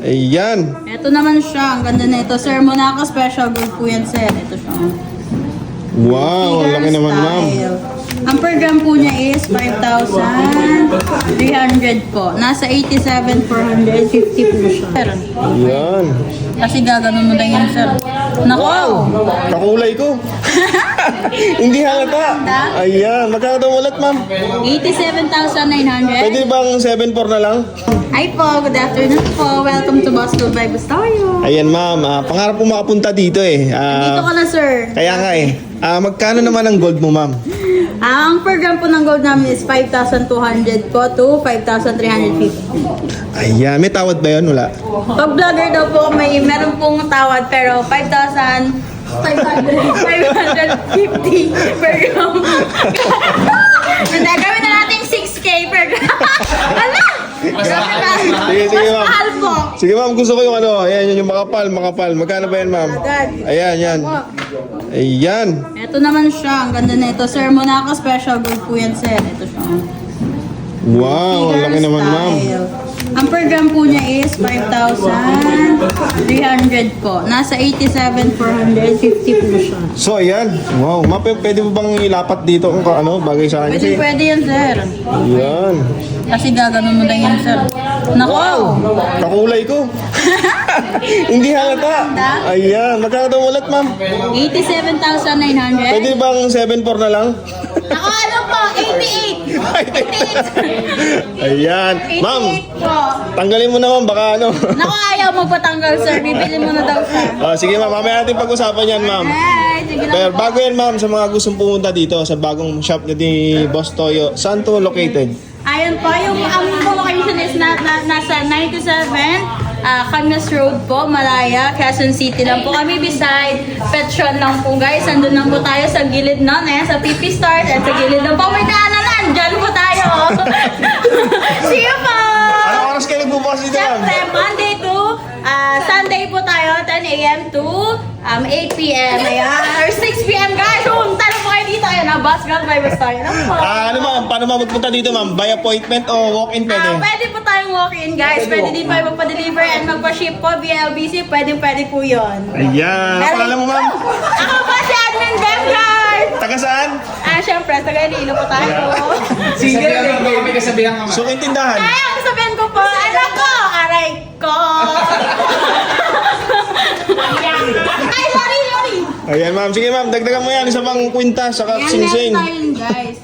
Ayan. Ito naman siya. Ang ganda na ito. Sir Monaco Special Gold po yan, sir. Ito siya. Wow, ang laki naman, ma'am. Ang per gram po niya is 5,300 po. Nasa 87,450 po siya. Sir, Ayan. kasi gaganon mo lang yan, sir. Naku! Wow! Kakulay ko. Hindi halata. Ayan. Magkano daw ulit, ma'am? 87,900. Pwede bang 7.4 na lang? Hi po, good afternoon po. Welcome to Boston by Bustoyo. Ayan, ma'am. Pangarap ko makapunta dito eh. Dito ka na, sir. Kaya nga eh. Magkano naman ang gold mo, ma'am? Ang per gram po ng gold namin is 5,200 po to 5,350. Ayan. May tawad ba yun? Wala. Pag vlogger daw po, meron pong tawad pero 5,550 per gram. Hindi, gawin na natin 6K per gram. Ala! Sige, ma'am. Mahal po. Sige, ma'am. Gusto ko yung ano. Ayan, yung makapal. Magkano ba yan, ma'am? Agad. Ayan, yan. Ayan. Ito naman siya. Ang ganda na ito. Sir Monaco Special Gold po yan, sir. Ito siya. Wow, ang laki naman, ma'am. Ang per gram po niya is 5,300 po. Nasa 87,450 po siya. So, ayan. Wow. Ma'am, pwede mo bang ilapat dito kung bagay sa akin? Pwede yan, sir. Ayan. Kasi gaganon mo lang yan, sir. Naku! Wow! Kakulay ko. Hindi halata. Ayan. Magkano daw ulit, ma'am? 87,900. Pwede bang 7.4 na lang? Ako, ano po? 88! 88! Ayan. Ma'am, 88 po. tanggalin mo naman. Baka ano. Naku, ayaw magpatanggal, sir. Bibili mo na daw siya. Sige, ma'am. Mamaya natin pag-usapan yan, ma'am. Ay, sige lang Pero po. bago yan, ma'am, sa mga gustong pumunta dito sa bagong shop ni Boss Toyo, saan to located? Ayun po, yung ang location is nasa 97 Camas Road po, Malaya, Quezon City lang po kami, beside Petron lang po guys. Andun lang po tayo sa gilid nun, sa PP Start at sa gilid ng Pawidanalan. Diyan po tayo. See you po! Anong oras kayo nagbubukas dito, ma'am? Siyempre, Monday to Sunday po tayo, 10 a.m. to 8 p.m. Ayan, or 6 p.m. guys. Talo po kayo dito. Ayan, Boss Girl by Bustoyo. Ano, ma'am? Paano ma'am magpunta dito, ma'am? By appointment o walk-in pwede? Pwede po tayong walk-in guys. Pwede din po magpa-deliver and magpa-ship po via LBC. Pwede po yun. Ayan. Ano pangalan mo, ma'am? Ako po si Admin Bemgar. Taga saan? Siyempre, sa Iloilo po tayo. Sabihan mo kami kasabihan ka So, tindahan. Ay, ang sabihin ko po, ano ko? Aray ko. Ay, sorry. Ayan, ma'am. Sige, ma'am. Dagdagan mo yan. Isa pang kwintas, saka Yan, sing-sing. meron tayo guys.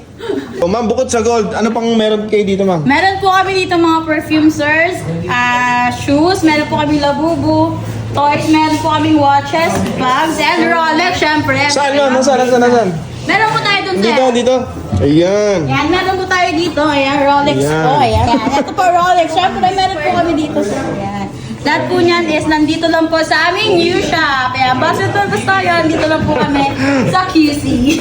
O, ma'am, bukod sa gold, ano pang meron kayo dito, ma'am? Meron po kami dito mga perfume, sirs, shoes, meron po kami labubu, toys, meron po kami watches, bags, and Rolex, syempre. Saan, ma'am? Nasaan? Meron po tayo dun, sir. Dito. Ayan. Ayan, meron po tayo dito. Ayan, Rolex Ayan. po. Ayan. Ito po, Rolex. Syempre, meron po kami dito, sir. Ayan. Lahat po niyan is nandito lang po sa aming new shop. Ayan, Boston Bustoyo, dito lang po kami sa QC.